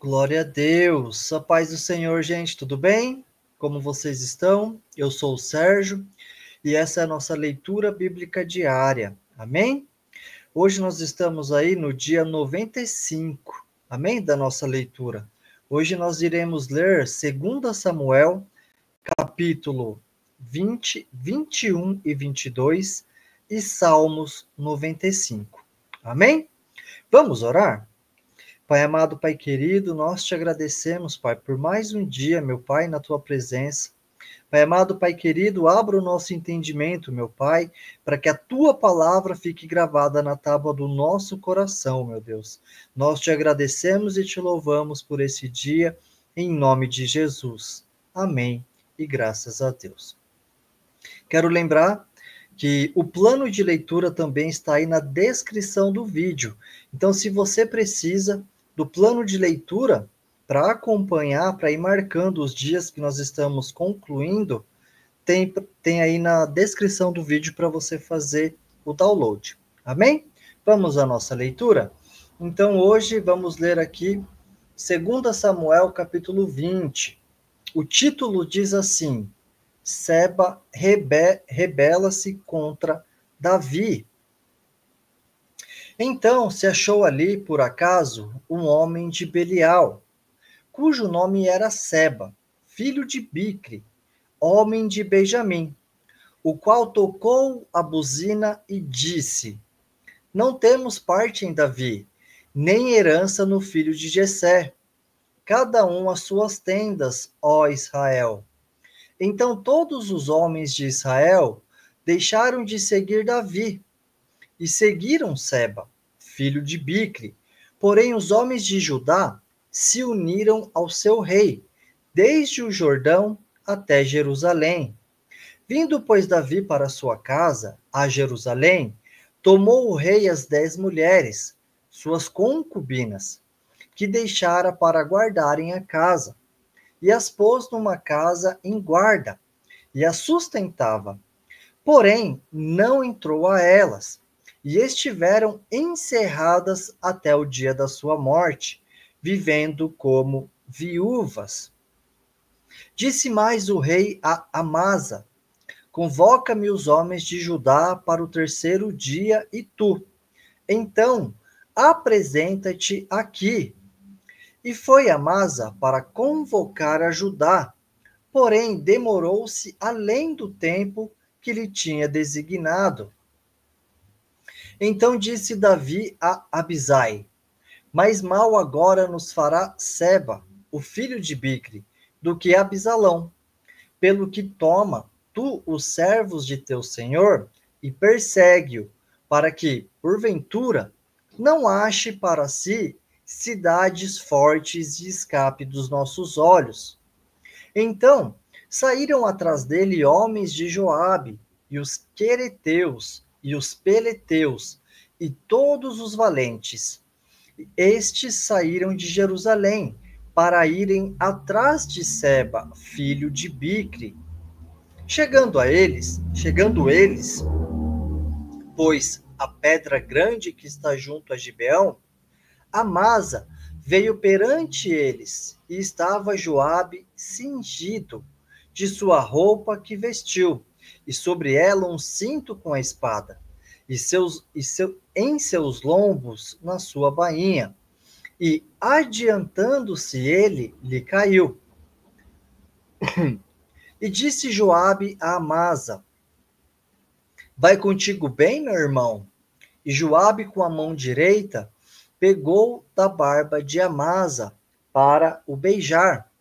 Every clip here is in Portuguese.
Glória a Deus, a paz do Senhor, gente, tudo bem? Como vocês estão? Eu sou o Sérgio e essa é a nossa leitura bíblica diária, amém? Hoje nós estamos aí no dia 95, amém? Da nossa leitura. Hoje nós iremos ler 2 Samuel, capítulo 20, 21 e 22 e Salmos 95, amém? Vamos orar? Pai amado, Pai querido, nós te agradecemos, Pai, por mais um dia, meu Pai, na tua presença. Pai amado, Pai querido, abra o nosso entendimento, meu Pai, para que a tua palavra fique gravada na tábua do nosso coração, meu Deus. Nós te agradecemos e te louvamos por esse dia, em nome de Jesus. Amém e graças a Deus. Quero lembrar que o plano de leitura também está aí na descrição do vídeo. Então, se você precisa do plano de leitura para acompanhar, para ir marcando os dias que nós estamos concluindo, tem aí na descrição do vídeo para você fazer o download. Amém? Vamos à nossa leitura? Então, hoje vamos ler aqui 2 Samuel, capítulo 20. O título diz assim: Seba rebela-se contra Davi. Então se achou ali, por acaso, um homem de Belial, cujo nome era Seba, filho de Bicre, homem de Benjamim, o qual tocou a buzina e disse: Não temos parte em Davi, nem herança no filho de Jessé. Cada um as suas tendas, ó Israel. Então todos os homens de Israel deixaram de seguir Davi e seguiram Seba, filho de Bicre. Porém, os homens de Judá se uniram ao seu rei, desde o Jordão até Jerusalém. Vindo, pois, Davi para sua casa, a Jerusalém, tomou o rei as 10 mulheres, suas concubinas, que deixara para guardarem a casa, e as pôs numa casa em guarda, e as sustentava. Porém, não entrou a elas, e estiveram encerradas até o dia da sua morte, vivendo como viúvas. Disse mais o rei a Amasa: Convoca-me os homens de Judá para o terceiro dia, e tu, então, apresenta-te aqui. E foi Amasa para convocar a Judá, porém demorou-se além do tempo que lhe tinha designado. Então disse Davi a Abisai: Mais mal agora nos fará Seba, o filho de Bicre, do que Abisalão, pelo que toma tu os servos de teu senhor e persegue-o, para que, porventura, não ache para si cidades fortes de escape dos nossos olhos. Então saíram atrás dele homens de Joabe, e os quereteus, e os peleteus, e todos os valentes. Estes saíram de Jerusalém, para irem atrás de Seba, filho de Bicre. Chegando eles, pois a pedra grande que está junto a Gibeão, Amasa veio perante eles, e estava Joabe cingido de sua roupa que vestiu, e sobre ela um cinto com a espada, em seus lombos na sua bainha. E adiantando-se ele, lhe caiu. E disse Joabe a Amasa: Vai contigo bem, meu irmão? E Joabe, com a mão direita, pegou da barba de Amasa para o beijar.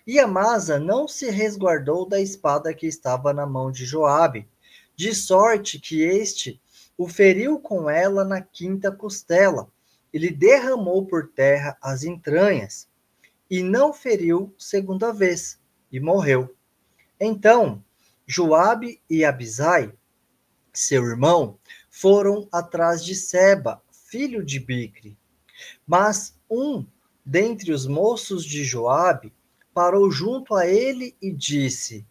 E Amasa não se resguardou da espada que estava na mão de Joabe, de sorte que este o feriu com ela na quinta costela, e lhe derramou por terra as entranhas, e não feriu segunda vez, e morreu. Então Joabe e Abisai, seu irmão, foram atrás de Seba, filho de Bicre. Mas um dentre os moços de Joabe parou junto a ele e disse: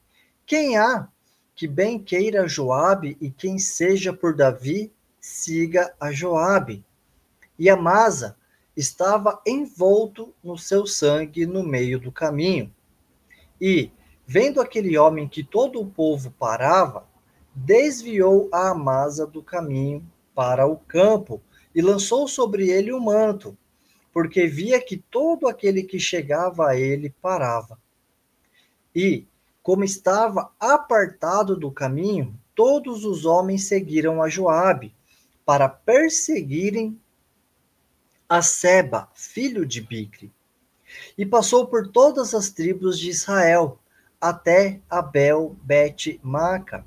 Quem há que bem queira Joabe, e quem seja por Davi, siga a Joabe. E Amasa estava envolto no seu sangue no meio do caminho. E, vendo aquele homem que todo o povo parava, desviou a amasa do caminho para o campo e lançou sobre ele o manto, porque via que todo aquele que chegava a ele parava. E, como estava apartado do caminho, todos os homens seguiram a Joabe para perseguirem a Seba, filho de Bicri. E passou por todas as tribos de Israel, até Abel Bet-Maca,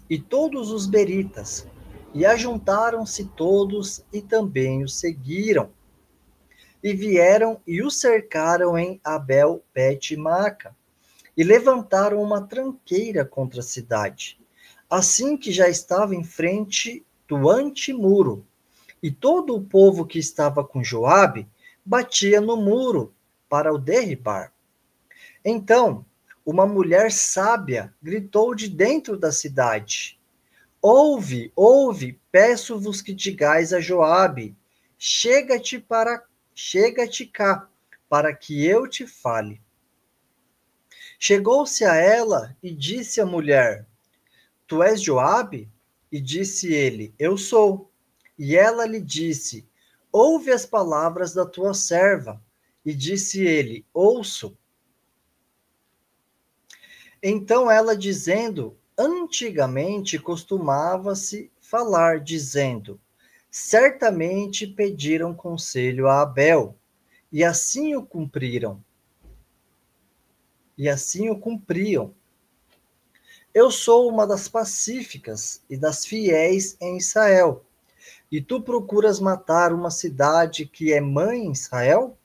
e todos os beritas. E ajuntaram-se todos e também o seguiram. E vieram e o cercaram em Abel Bet-Maca, e levantaram uma tranqueira contra a cidade, assim que já estava em frente do antemuro. E todo o povo que estava com Joabe batia no muro para o derribar. Então, uma mulher sábia gritou de dentro da cidade: Ouve, ouve, peço-vos que digais a Joabe: chega-te cá, para que eu te fale. Chegou-se a ela e disse à mulher: Tu és Joabe? E disse ele: Eu sou. E ela lhe disse: Ouve as palavras da tua serva. E disse ele: Ouço. Então ela dizendo: Antigamente costumava-se falar, dizendo: Certamente pediram conselho a Abel, e assim o cumpriram. E assim o cumpriam. Eu sou uma das pacíficas e das fiéis em Israel. E tu procuras matar uma cidade que é mãe em Israel?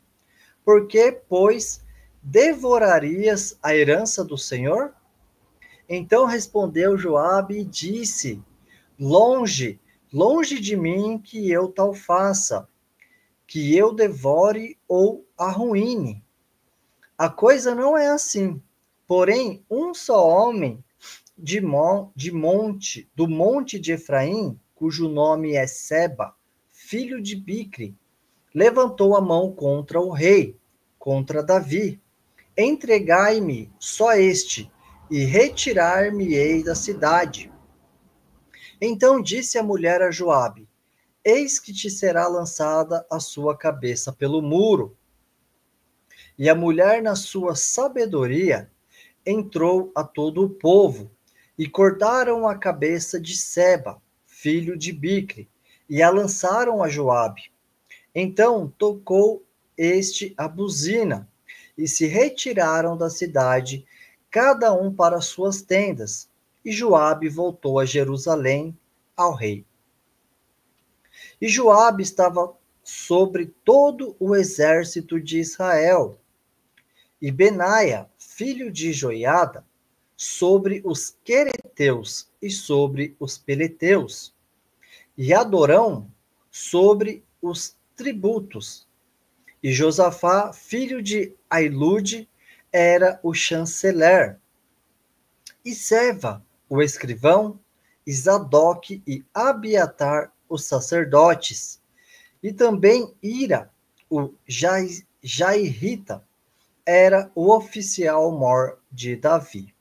Por que, pois, devorarias a herança do Senhor? Então respondeu Joabe e disse: Longe, longe de mim que eu tal faça, que eu devore ou arruíne. A coisa não é assim. Porém, um só homem do monte de Efraim, cujo nome é Seba, filho de Bicri, levantou a mão contra o rei, contra Davi. Entregai-me só este, e retirar-me-ei da cidade. Então disse a mulher a Joabe: Eis que te será lançada a sua cabeça pelo muro. E a mulher, na sua sabedoria, entrou a todo o povo, e cortaram a cabeça de Seba, filho de Bicre, e a lançaram a Joabe. Então tocou este a buzina, e se retiraram da cidade, cada um para suas tendas, e Joabe voltou a Jerusalém ao rei. E Joabe estava sobre todo o exército de Israel, e Benaia, filho de Joiada, sobre os quereteus e sobre os peleteus, e Adorão sobre os tributos. E Josafá, filho de Ailude, era o chanceler. E Seva, o escrivão, e Zadok e Abiatar, os sacerdotes. E também Ira, o Jairita, era o oficial mor de Davi.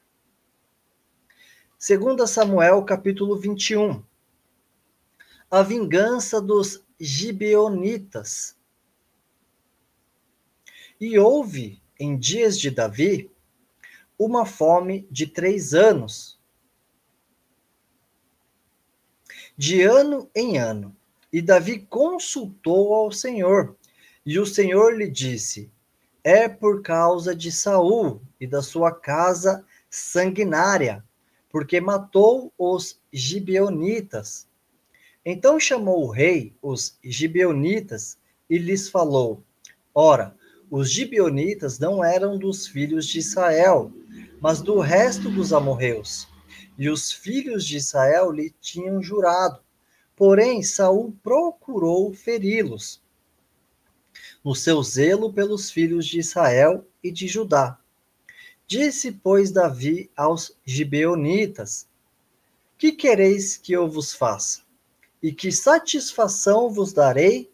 2 Samuel, capítulo 21. A vingança dos gibeonitas. E houve, em dias de Davi, uma fome de 3 anos, de ano em ano. E Davi consultou ao Senhor, e o Senhor lhe disse: É por causa de Saul e da sua casa sanguinária, porque matou os gibeonitas. Então chamou o rei os gibeonitas e lhes falou: Ora, os gibeonitas não eram dos filhos de Israel, mas do resto dos amorreus. E os filhos de Israel lhe tinham jurado. Porém, Saul procurou feri-los no seu zelo pelos filhos de Israel e de Judá. Disse, pois, Davi aos gibeonitas: Que quereis que eu vos faça? E que satisfação vos darei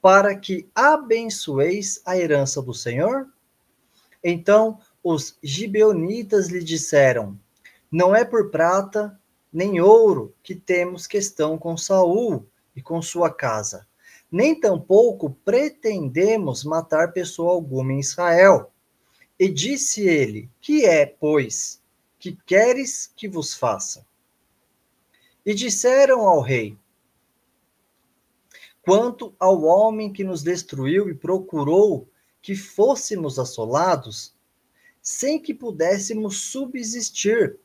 para que abençoeis a herança do Senhor? Então os gibeonitas lhe disseram: não é por prata nem ouro que temos questão com Saul e com sua casa, nem tampouco pretendemos matar pessoa alguma em Israel. E disse ele: que é, pois, que queres que vos faça? E disseram ao rei: quanto ao homem que nos destruiu e procurou que fôssemos assolados, sem que pudéssemos subsistir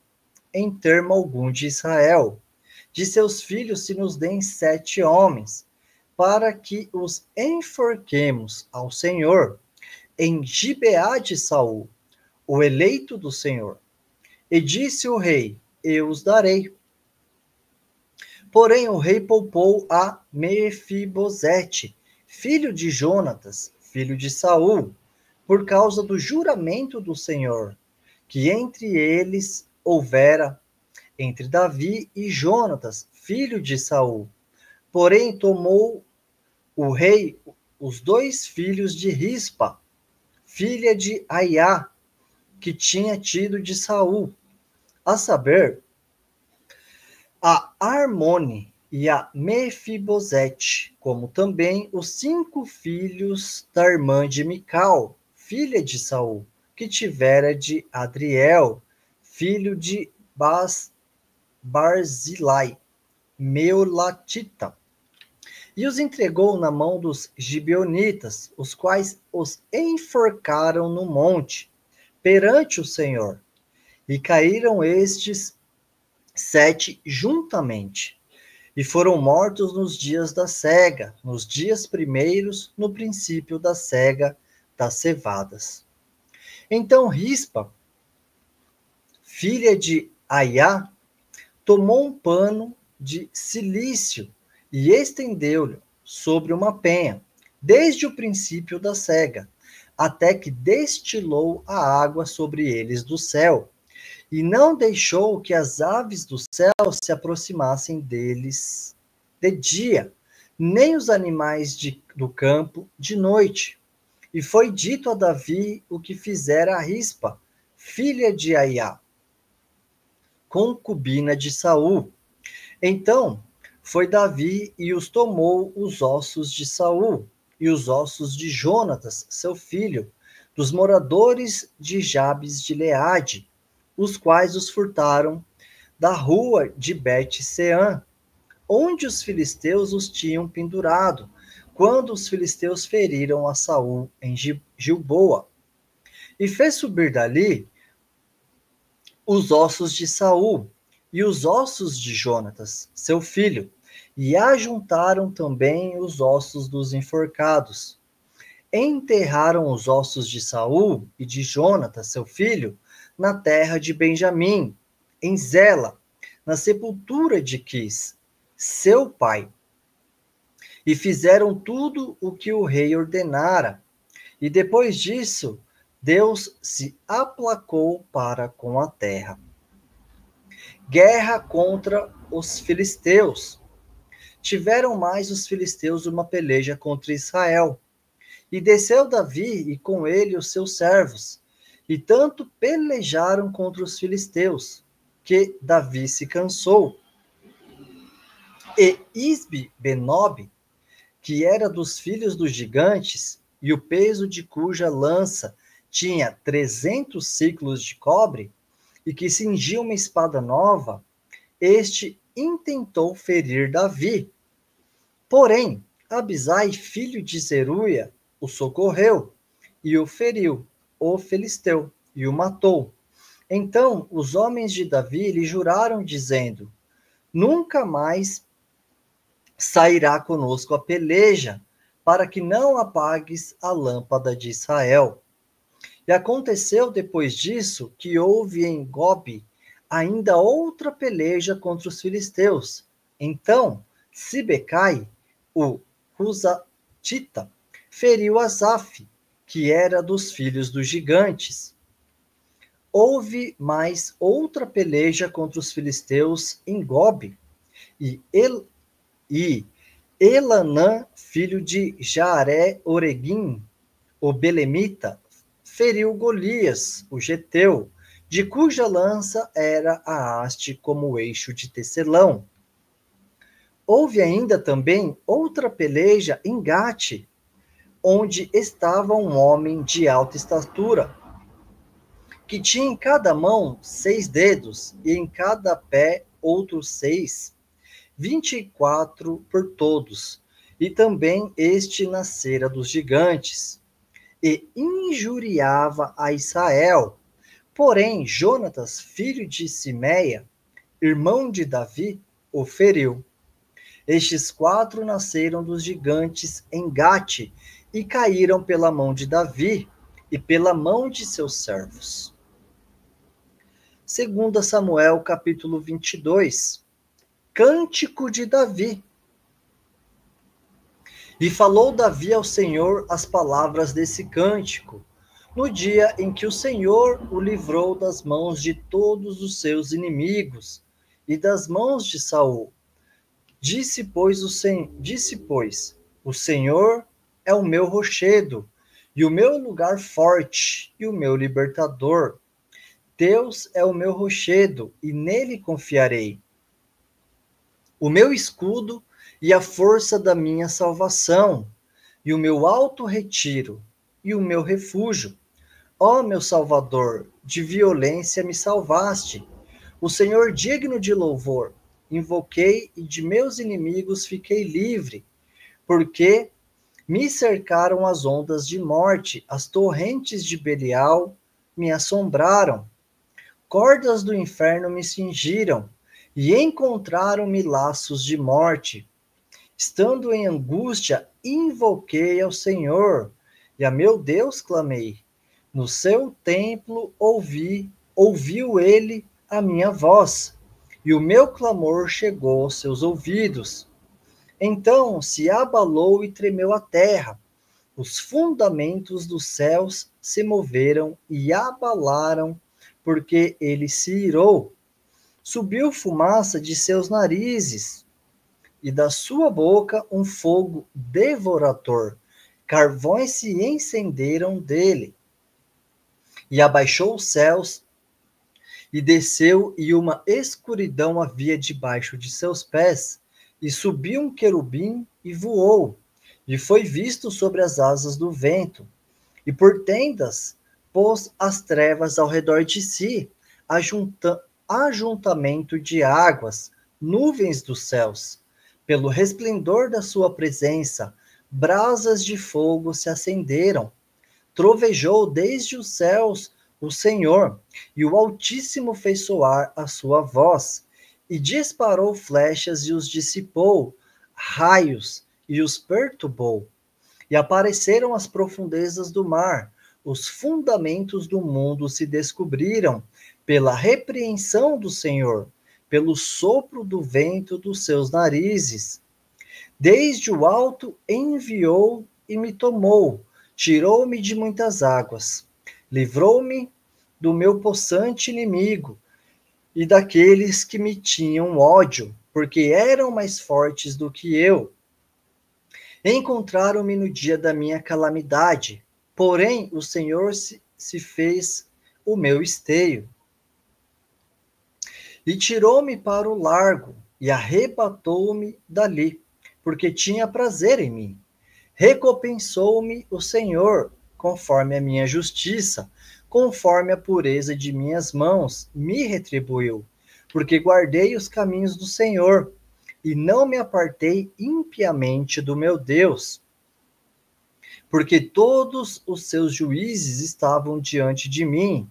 em termo algum de Israel, de seus filhos se nos deem 7 homens, para que os enforquemos ao Senhor em Gibeá de Saul, o eleito do Senhor. E disse o rei: eu os darei. Porém o rei poupou a Mefibosete, filho de Jonatas, filho de Saul, por causa do juramento do Senhor, que entre eles houvera entre Davi e Jonatas, filho de Saul. Porém tomou o rei os 2 filhos de Rispa, filha de Aiá, que tinha tido de Saul, a saber, a Armone e a Mefibosete, como também os 5 filhos da irmã de Mical, filha de Saul, que tivera de Adriel, filho de Barzilai, Meolatita, e os entregou na mão dos gibeonitas, os quais os enforcaram no monte, perante o Senhor. E caíram estes 7 juntamente, e foram mortos nos dias da cega, nos dias primeiros, no princípio da cega das cevadas. Então Rispa, filha de Aiá, tomou um pano de cilício e estendeu-lhe sobre uma penha, desde o princípio da cega, até que destilou a água sobre eles do céu, e não deixou que as aves do céu se aproximassem deles de dia, nem os animais do campo de noite. E foi dito a Davi o que fizera a Rispa, filha de Aiá, concubina de Saul. Então foi Davi e os tomou os ossos de Saul e os ossos de Jonatas, seu filho, dos moradores de Jabes de Leade, os quais os furtaram da rua de Bet-Sean, onde os filisteus os tinham pendurado, quando os filisteus feriram a Saul em Gilboa. E fez subir dali os ossos de Saul e os ossos de Jonatas, seu filho, e ajuntaram também os ossos dos enforcados. Enterraram os ossos de Saul e de Jonatas, seu filho, na terra de Benjamim, em Zela, na sepultura de Quis, seu pai. E fizeram tudo o que o rei ordenara. E depois disso, Deus se aplacou para com a terra. Guerra contra os filisteus. Tiveram mais os filisteus uma peleja contra Israel. E desceu Davi e com ele os seus servos, e tanto pelejaram contra os filisteus, que Davi se cansou. E Isbi-Benob, que era dos filhos dos gigantes, e o peso de cuja lança tinha 300 ciclos de cobre, e que cingia uma espada nova, este intentou ferir Davi. Porém, Abisai, filho de Zeruia, o socorreu, e o feriu, o filisteu, e o matou. Então os homens de Davi lhe juraram, dizendo: nunca mais sairá conosco a peleja, para que não apagues a lâmpada de Israel. E aconteceu depois disso que houve em Gobe ainda outra peleja contra os filisteus. Então Sibecai, o Husatita, feriu Asaf, que era dos filhos dos gigantes. Houve mais outra peleja contra os filisteus em Gobe, e Elanã, filho de Jaare-Oregim, o belemita, feriu Golias, o geteu, de cuja lança era a haste como o eixo de tecelão. Houve ainda também outra peleja em Gate, onde estava um homem de alta estatura, que tinha em cada mão 6 dedos, e em cada pé outros 6, 24 por todos. E também este nascera dos gigantes, e injuriava a Israel. Porém, Jonatas, filho de Simeia, irmão de Davi, o feriu. Estes 4 nasceram dos gigantes em Gate e caíram pela mão de Davi e pela mão de seus servos. 2 Samuel, capítulo 22. Cântico de Davi. E falou Davi ao Senhor as palavras desse cântico, no dia em que o Senhor o livrou das mãos de todos os seus inimigos e das mãos de Saul. Disse, pois, o Senhor é o meu rochedo, e o meu lugar forte, e o meu libertador. Deus é o meu rochedo, e nele confiarei. O meu escudo e a força da minha salvação, e o meu alto retiro, e o meu refúgio. Ó meu Salvador, de violência me salvaste. O Senhor digno de louvor. Invoquei e de meus inimigos fiquei livre, porque me cercaram as ondas de morte, as torrentes de Belial me assombraram. Cordas do inferno me cingiram e encontraram-me laços de morte. Estando em angústia, invoquei ao Senhor, e a meu Deus clamei. No seu templo ouviu ele a minha voz, e o meu clamor chegou aos seus ouvidos. Então se abalou e tremeu a terra, os fundamentos dos céus se moveram e abalaram, porque ele se irou. Subiu fumaça de seus narizes, e da sua boca um fogo devorador. Carvões se encenderam dele. E abaixou os céus, e desceu, e uma escuridão havia debaixo de seus pés, e subiu um querubim e voou, e foi visto sobre as asas do vento, e por tendas pôs as trevas ao redor de si, ajuntamento de águas, nuvens dos céus. Pelo resplendor da sua presença, brasas de fogo se acenderam. Trovejou desde os céus o Senhor, e o Altíssimo fez soar a sua voz, e disparou flechas e os dissipou, raios e os perturbou. E apareceram as profundezas do mar, os fundamentos do mundo se descobriram, pela repreensão do Senhor, pelo sopro do vento dos seus narizes. Desde o alto enviou e me tomou, tirou-me de muitas águas, livrou-me do meu possante inimigo e daqueles que me tinham ódio, porque eram mais fortes do que eu. Encontraram-me no dia da minha calamidade, porém o Senhor se fez o meu esteio. E tirou-me para o largo, e arrebatou-me dali, porque tinha prazer em mim. Recompensou-me o Senhor, conforme a minha justiça, conforme a pureza de minhas mãos, me retribuiu, porque guardei os caminhos do Senhor, e não me apartei impiamente do meu Deus. Porque todos os seus juízes estavam diante de mim,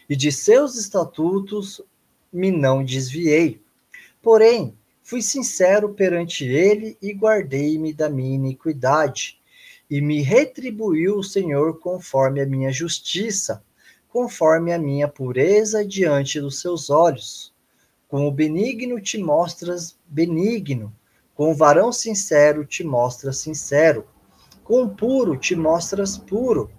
e de seus estatutos me não desviei. Porém, fui sincero perante ele e guardei-me da minha iniquidade. E me retribuiu o Senhor conforme a minha justiça, conforme a minha pureza diante dos seus olhos. Com o benigno te mostras benigno, com o varão sincero te mostras sincero, com o puro te mostras puro,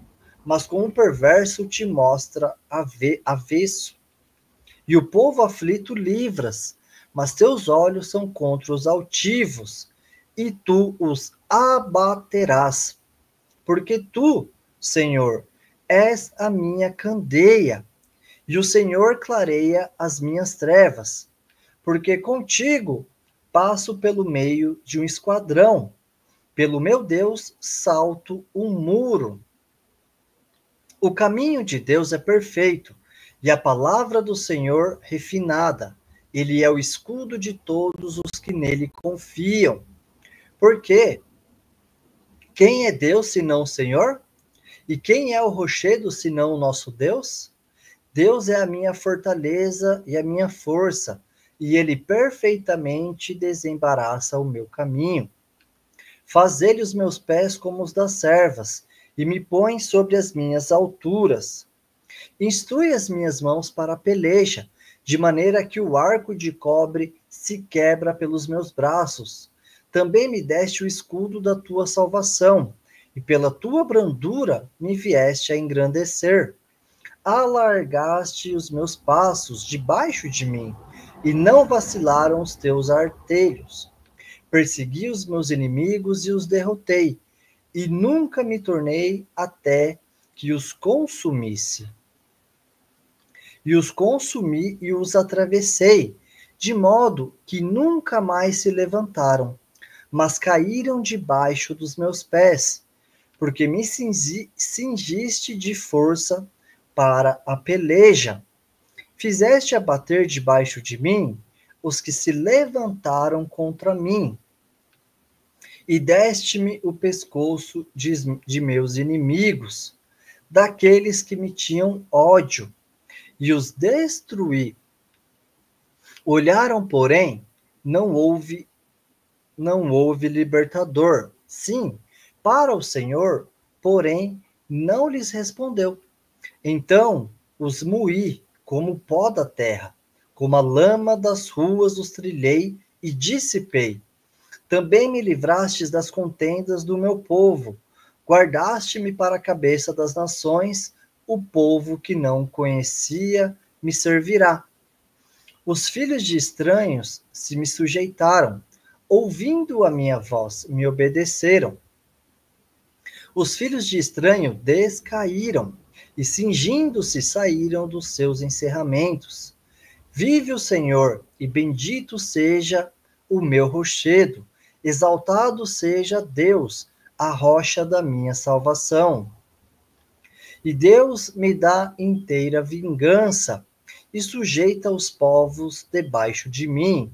mas com o perverso te mostra avesso. E o povo aflito livras, mas teus olhos são contra os altivos. e tu os abaterás, porque tu, Senhor, és a minha candeia, e o Senhor clareia as minhas trevas, porque contigo passo pelo meio de um esquadrão, pelo meu Deus salto um muro. O caminho de Deus é perfeito, e a palavra do Senhor refinada. Ele é o escudo de todos os que nele confiam. Porque quem é Deus senão o Senhor? E quem é o rochedo senão o nosso Deus? Deus é a minha fortaleza e a minha força, e ele perfeitamente desembaraça o meu caminho. Faz ele os meus pés como os das servas, e me põe sobre as minhas alturas. Instrui as minhas mãos para a peleja, de maneira que o arco de cobre se quebra pelos meus braços. Também me deste o escudo da tua salvação, e pela tua brandura me vieste a engrandecer. Alargaste os meus passos debaixo de mim, e não vacilaram os teus artelhos. Persegui os meus inimigos e os derrotei, e nunca me tornei até que os consumisse. E os consumi e os atravessei, de modo que nunca mais se levantaram, mas caíram debaixo dos meus pés, porque me cingiste de força para a peleja. Fizeste abater debaixo de mim os que se levantaram contra mim, e deste-me o pescoço de meus inimigos, daqueles que me tinham ódio, e os destruí. Olharam, porém, não houve libertador. Sim, para o Senhor, porém, não lhes respondeu. Então os moí como pó da terra, como a lama das ruas os trilhei e dissipei. Também me livrastes das contendas do meu povo, guardaste-me para a cabeça das nações, o povo que não conhecia me servirá. Os filhos de estranhos se me sujeitaram, ouvindo a minha voz, me obedeceram. Os filhos de estranho descaíram, e cingindo-se saíram dos seus encerramentos. Vive o Senhor, e bendito seja o meu rochedo, exaltado seja Deus, a rocha da minha salvação. E Deus me dá inteira vingança, e sujeita os povos debaixo de mim.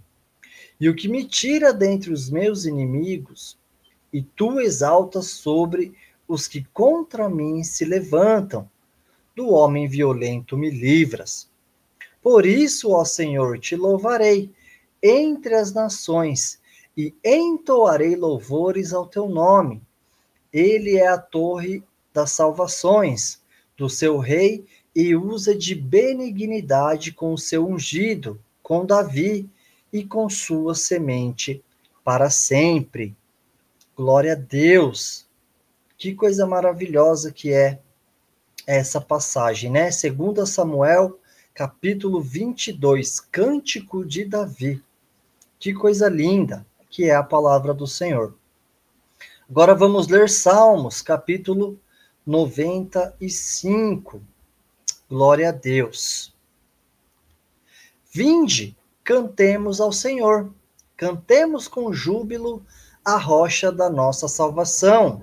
E o que me tira dentre os meus inimigos, e tu exaltas sobre os que contra mim se levantam. Do homem violento me livras. Por isso, ó Senhor, te louvarei entre as nações e entoarei louvores ao teu nome. Ele é a torre das salvações do seu rei e usa de benignidade com o seu ungido, com Davi e com sua semente para sempre. Glória a Deus. Que coisa maravilhosa que é essa passagem, né? 2 Samuel, capítulo 22, Cântico de Davi. Que coisa linda que é a palavra do Senhor. Agora vamos ler Salmos, capítulo 95. Glória a Deus. Vinde, cantemos ao Senhor. Cantemos com júbilo a rocha da nossa salvação.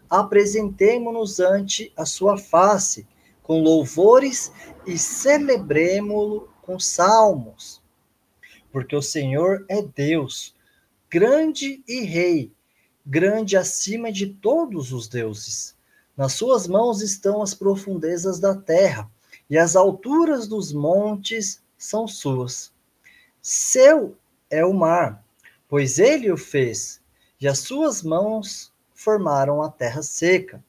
Apresentemo-nos ante a sua face com louvores e celebremo-lo com salmos. Porque o Senhor é Deus, grande e rei, grande acima de todos os deuses. Nas suas mãos estão as profundezas da terra, e as alturas dos montes são suas. Seu é o mar, pois ele o fez, e as suas mãos formaram a terra seca.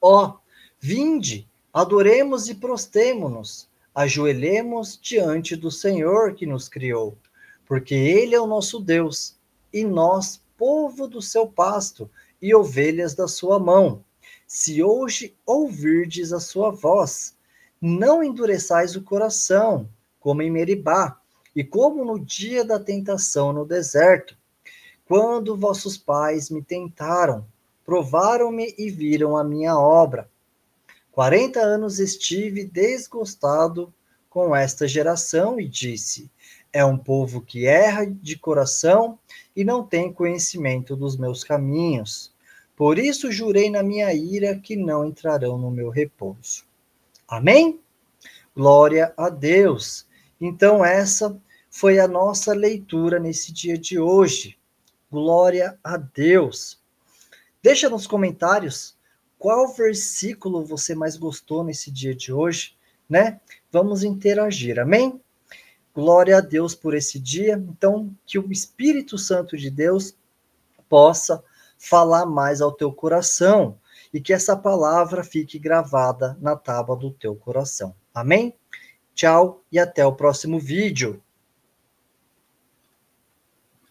Ó, vinde, adoremos e prostemo-nos, ajoelhemos diante do Senhor que nos criou, porque ele é o nosso Deus, e nós, povo do seu pasto, e ovelhas da sua mão. Se hoje ouvirdes a sua voz, não endureçais o coração, como em Meribá, e como no dia da tentação no deserto, quando vossos pais me tentaram, provaram-me e viram a minha obra. 40 anos estive desgostado com esta geração e disse: é um povo que erra de coração e não tem conhecimento dos meus caminhos. Por isso jurei na minha ira que não entrarão no meu repouso. Amém? Glória a Deus. Então essa foi a nossa leitura nesse dia de hoje. Glória a Deus. Deixa nos comentários qual versículo você mais gostou nesse dia de hoje, né? Vamos interagir, amém? Glória a Deus por esse dia. Então, que o Espírito Santo de Deus possa falar mais ao teu coração e que essa palavra fique gravada na tábua do teu coração. Amém? Tchau e até o próximo vídeo.